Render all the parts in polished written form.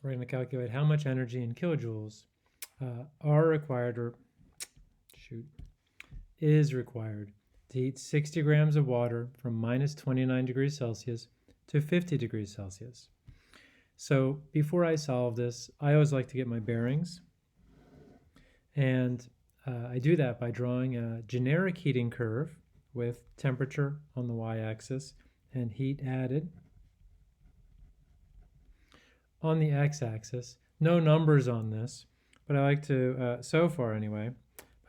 we're going to calculate how much energy in kilojoules are required, or is required to heat 60 grams of water from minus 29 degrees Celsius to 50 degrees Celsius. So before I solve this, I always like to get my bearings. And I do that by drawing a generic heating curve with temperature on the y-axis and heat added on the x-axis. No numbers on this, but I like to, so far anyway,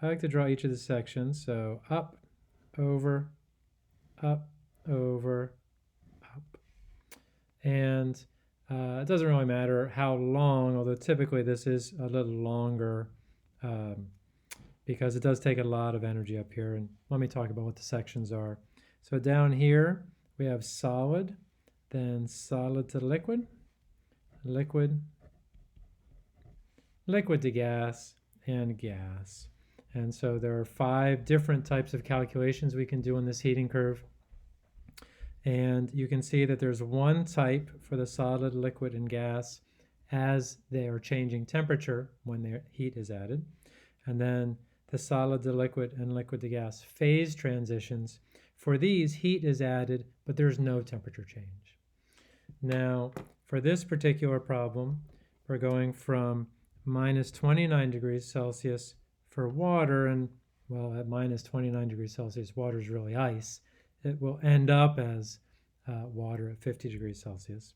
I like to draw each of the sections. So up, over, up, over, up. And it doesn't really matter how long, although typically this is a little longer because it does take a lot of energy up here. And let me talk about what the sections are. So down here we have solid, then solid to liquid, liquid, liquid to gas, and gas. And so there are 5 different types of calculations we can do on this heating curve. And you can see that there's one type for the solid, liquid, and gas as they are changing temperature when their heat is added. And then the solid to liquid and liquid to gas phase transitions. For these, heat is added, but there's no temperature change. Now, for this particular problem, we're going from minus 29 degrees Celsius for water, and well, at minus 29 degrees Celsius, water is really ice. It will end up as water at 50 degrees Celsius.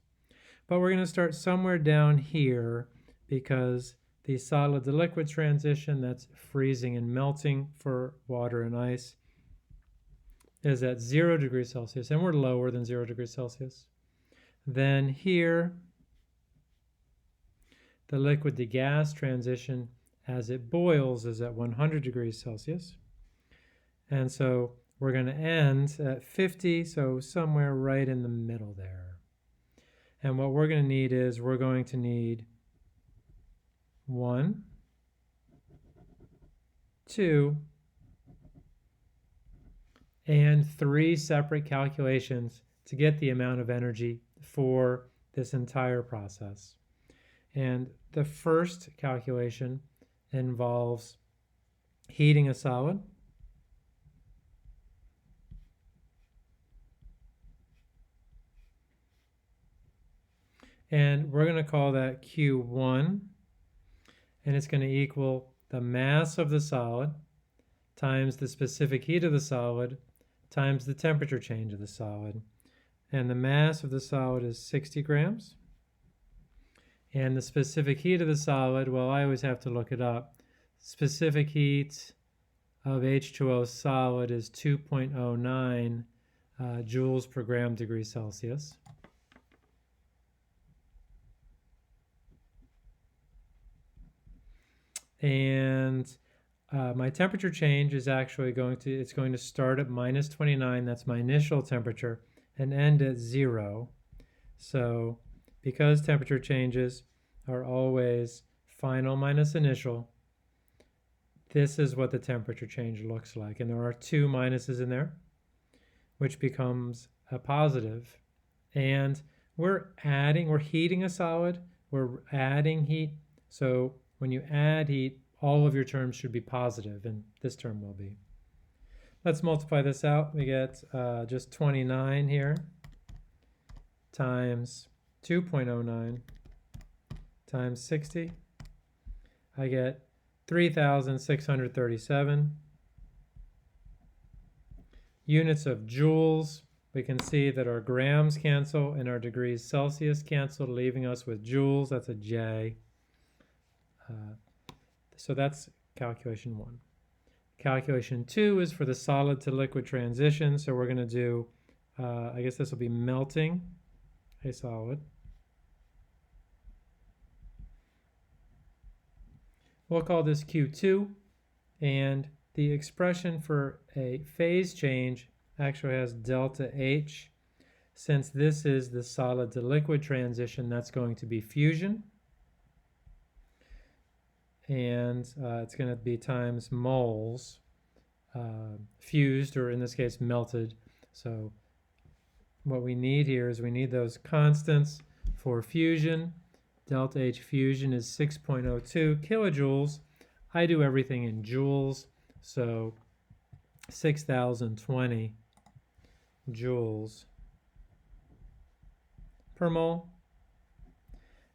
But we're going to start somewhere down here because the solid to liquid transition, that's freezing and melting for water and ice, is at 0 degrees Celsius, and we're lower than 0 degrees Celsius. Then here, the liquid to gas transition as it boils is at 100 degrees Celsius. And so we're going to end at 50, so somewhere right in the middle there. And what we're going to need is we're going to need 1, 2, and 3 separate calculations to get the amount of energy for this entire process. And the first calculation involves heating a solid, and we're going to call that Q1, and it's going to equal the mass of the solid times the specific heat of the solid times the temperature change of the solid. And the mass of the solid is 60 grams. And the specific heat of the solid, well, I always have to look it up. Specific heat of H2O solid is 2.09 joules per gram degree Celsius. And my temperature change is actually going to start at minus 29, that's my initial temperature, and end at 0. So because temperature changes are always final minus initial, this is what the temperature change looks like. And there are 2 minuses in there, which becomes a positive. And we're heating a solid, we're adding heat. So when you add heat, all of your terms should be positive, and this term will be. Let's multiply this out. We get just 29 here times 2.09 times 60. I get 3,637 units of joules. We can see that our grams cancel and our degrees Celsius cancel, leaving us with joules. That's a J. So that's calculation 1. Calculation 2 is for the solid to liquid transition. So we're going to do, I guess this will be melting a solid. We'll call this Q2. And the expression for a phase change actually has delta H. Since this is the solid to liquid transition, that's going to be fusion. And it's going to be times moles fused, or in this case melted. So what we need here is we need those constants for fusion Delta H fusion is 6.02 kilojoules. I do everything in joules, so 6,020 joules per mole.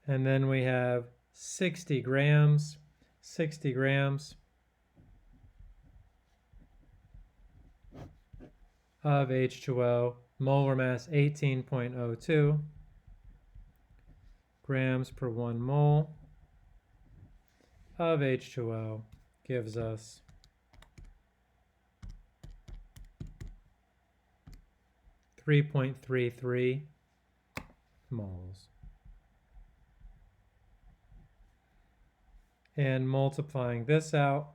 And then we have 60 grams of H2O, molar mass 18.02 grams per 1 mole of H2O gives us 3.33 moles. And multiplying this out,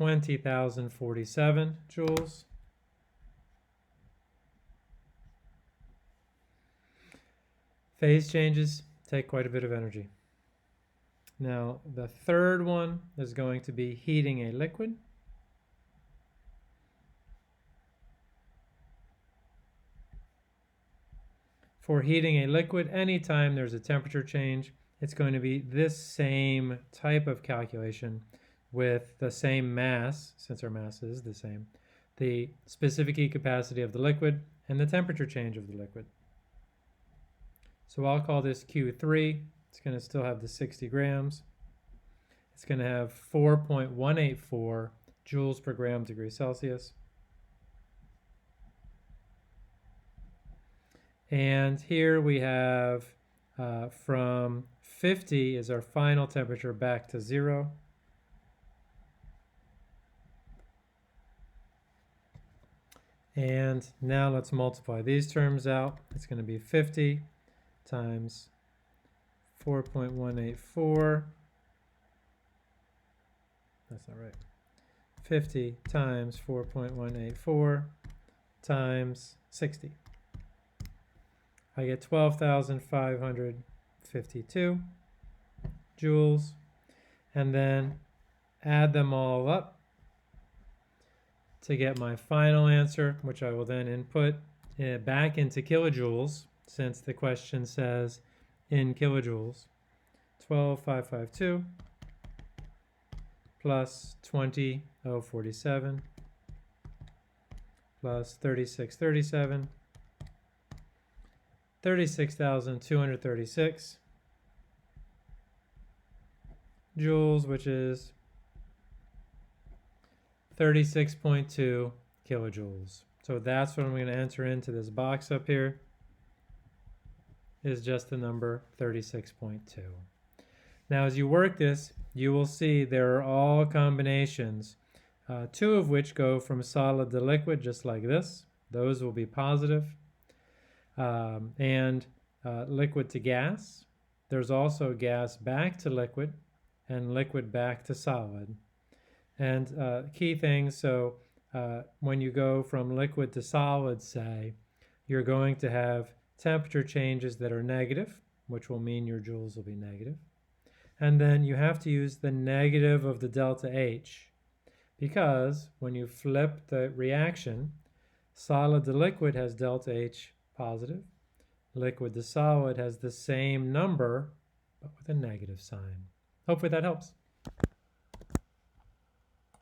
$20,047 joules. Phase changes take quite a bit of energy. Now, the third one is going to be heating a liquid. For heating a liquid, anytime there's a temperature change, it's going to be this same type of calculation with the same mass, since our mass is the same, the specific heat capacity of the liquid and the temperature change of the liquid. So I'll call this Q3. It's going to still have the 60 grams. It's going to have 4.184 joules per gram degree Celsius. And here we have from 50 is our final temperature back to 0. And now let's multiply these terms out. It's going to be 50 times 4.184. That's not right. 50 times 4.184 times 60. I get 12,552 joules, and then add them all up to get my final answer, which I will then input back into kilojoules, since the question says in kilojoules. 12,552 plus 20,047 plus 3637, 36,236 joules, which is 36.2 kilojoules. So that's what I'm going to enter into this box up here, is just the number 36.2. Now as you work this, you will see there are all combinations, two of which go from solid to liquid, just like this. Those will be positive. And liquid to gas. There's also gas back to liquid and liquid back to solid. And key things, so when you go from liquid to solid, say, you're going to have temperature changes that are negative, which will mean your joules will be negative. And then you have to use the negative of the delta H, because when you flip the reaction, solid to liquid has delta H positive, liquid to solid has the same number, but with a negative sign. Hopefully that helps.